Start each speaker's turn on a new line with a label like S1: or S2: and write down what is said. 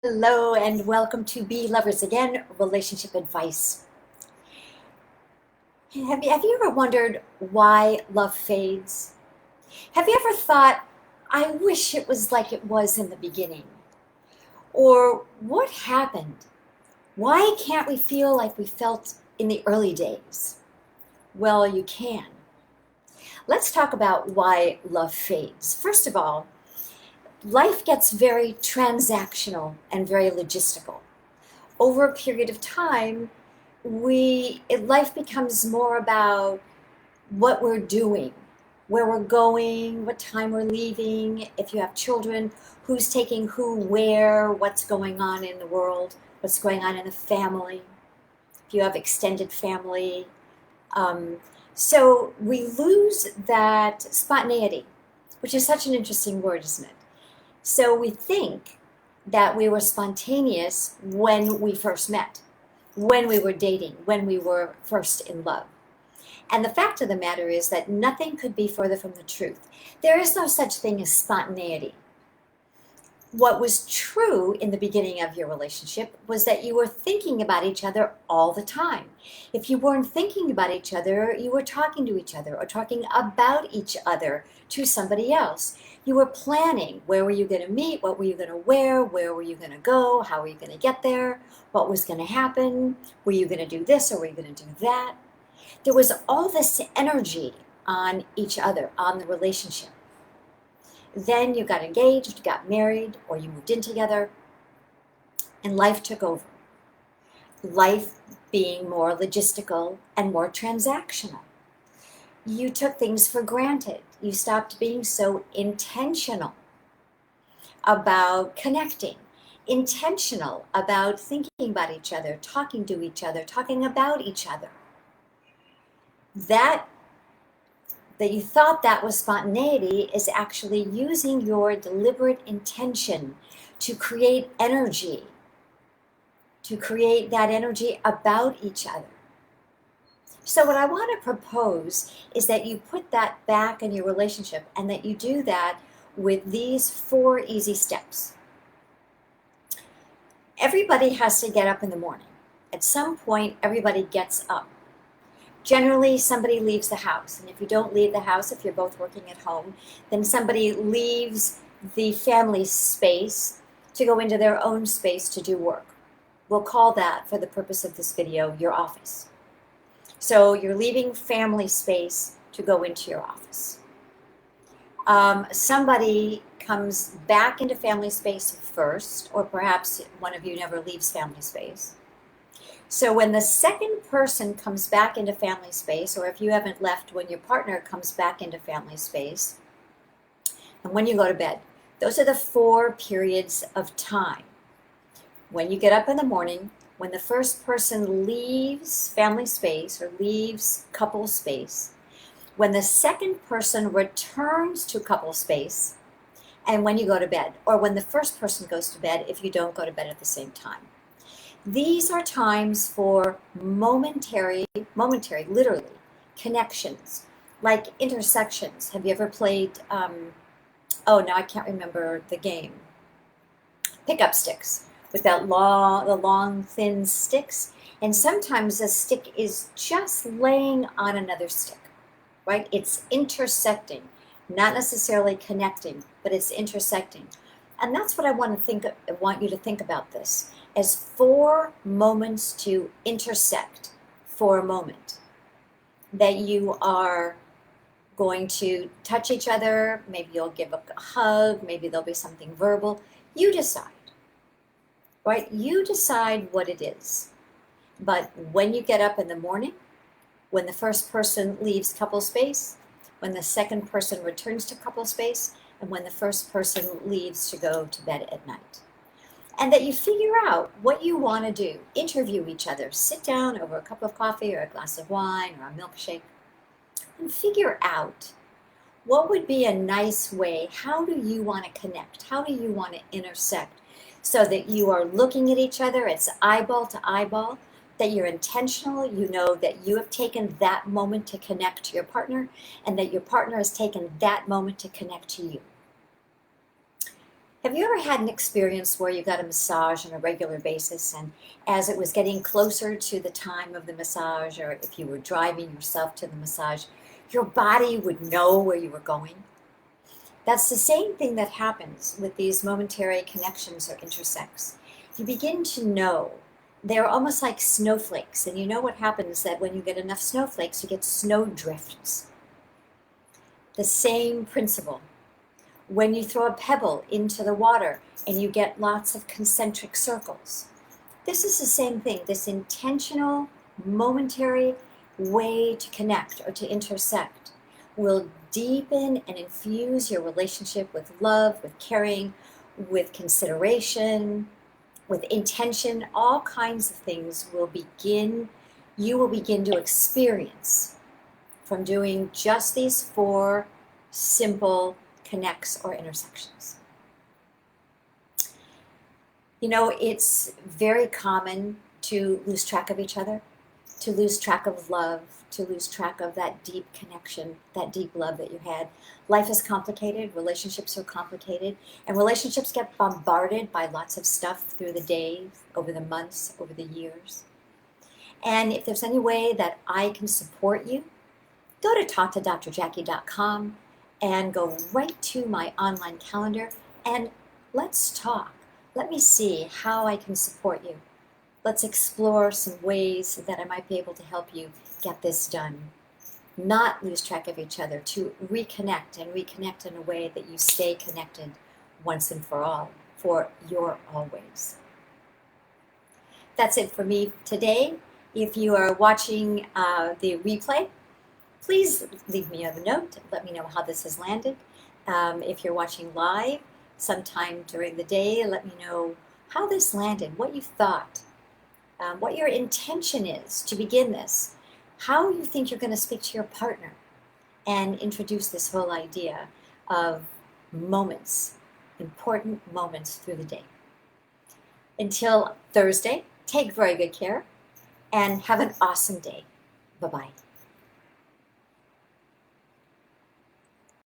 S1: Hello and welcome to Be Lovers Again, relationship advice. Have you ever wondered why love fades? Have you ever thought, I wish it was like it was in the beginning? Or what happened? Why can't we feel like we felt in the early days? Well, you can. Let's talk about why love fades. First of all, life gets very transactional and very logistical. Over a period of time, life becomes more about what we're doing, where we're going, what time we're leaving, if you have children, who's taking who where, what's going on in the world, what's going on in the family, if you have extended family. Um, so we lose that spontaneity, which is such an interesting word, isn't it? So we think that we were spontaneous when we first met, when we were dating, when we were first in love. And the fact of the matter is that nothing could be further from the truth. There is no such thing as spontaneity. What was true in the beginning of your relationship was that you were thinking about each other all the time. If you weren't thinking about each other, you were talking to each other or talking about each other to somebody else. You were planning, where were you going to meet, what were you going to wear, where were you going to go, how were you going to get there, what was going to happen, were you going to do this or were you going to do that? There was all this energy on each other, on the relationship. Then you got engaged, you got married, or you moved in together, and life took over. Life being more logistical and more transactional. You took things for granted. You stopped being so intentional about connecting, intentional about thinking about each other, talking to each other, talking about each other. That you thought that was spontaneity is actually using your deliberate intention to create energy, to create that energy about each other. So what I want to propose is that you put that back in your relationship and that you do that with these 4 easy steps. Everybody has to get up in the morning. At some point, everybody gets up. Generally, somebody leaves the house. And if you don't leave the house, if you're both working at home, then somebody leaves the family space to go into their own space to do work. We'll call that, for the purpose of this video, your office. So you're leaving family space to go into your office. Somebody comes back into family space first, or perhaps one of you never leaves family space. So when the second person comes back into family space, or if you haven't left, when your partner comes back into family space, and when you go to bed, those are the 4 periods of time. When you get up in the morning, when the first person leaves family space or leaves couple space, when the second person returns to couple space, and when you go to bed, or when the first person goes to bed if you don't go to bed at the same time. These are times for momentary, literally, connections, like intersections. Have you ever played, now I can't remember the game, pick-up sticks, with the long, thin sticks? And sometimes a stick is just laying on another stick, right? It's intersecting, not necessarily connecting, but it's intersecting. And that's what I want you to think about this as 4 moments to intersect for a moment. That you are going to touch each other, maybe you'll give a hug, maybe there'll be something verbal. You decide, right? You decide what it is. But when you get up in the morning, when the first person leaves couple space, when the second person returns to couple space, and when the first person leaves to go to bed at night. And that you figure out what you want to do. Interview each other. Sit down over a cup of coffee or a glass of wine or a milkshake and figure out what would be a nice way. How do you want to connect? How do you want to intersect so that you are looking at each other, it's eyeball to eyeball, that you're intentional, you know that you have taken that moment to connect to your partner and that your partner has taken that moment to connect to you. Have you ever had an experience where you got a massage on a regular basis, and as it was getting closer to the time of the massage, or if you were driving yourself to the massage, your body would know where you were going? That's the same thing that happens with these momentary connections or intersects. You begin to know. They're almost like snowflakes, and you know what happens that when you get enough snowflakes, you get snow drifts. The same principle. When you throw a pebble into the water and you get lots of concentric circles. This is the same thing, this intentional, momentary way to connect or to intersect will deepen and infuse your relationship with love, with caring, with consideration, with intention. All kinds of things you will begin to experience from doing just these 4 simple connects or intersections. You know, it's very common to lose track of each other, to lose track of love, to lose track of that deep connection, that deep love that you had. Life is complicated, relationships are complicated, and relationships get bombarded by lots of stuff through the days, over the months, over the years. And if there's any way that I can support you, go to talktodrjackie.com and go right to my online calendar and let's talk. Let me see how I can support you. Let's explore some ways that I might be able to help you get this done. Not lose track of each other, to reconnect and reconnect in a way that you stay connected once and for all, for your always. That's it for me today. If you are watching the replay, please leave me a note. Let me know how this has landed. If you're watching live sometime during the day, let me know how this landed, what you thought, what your intention is to begin this, how you think you're going to speak to your partner and introduce this whole idea of moments, important moments through the day. Until Thursday, take very good care and have an awesome day. Bye-bye.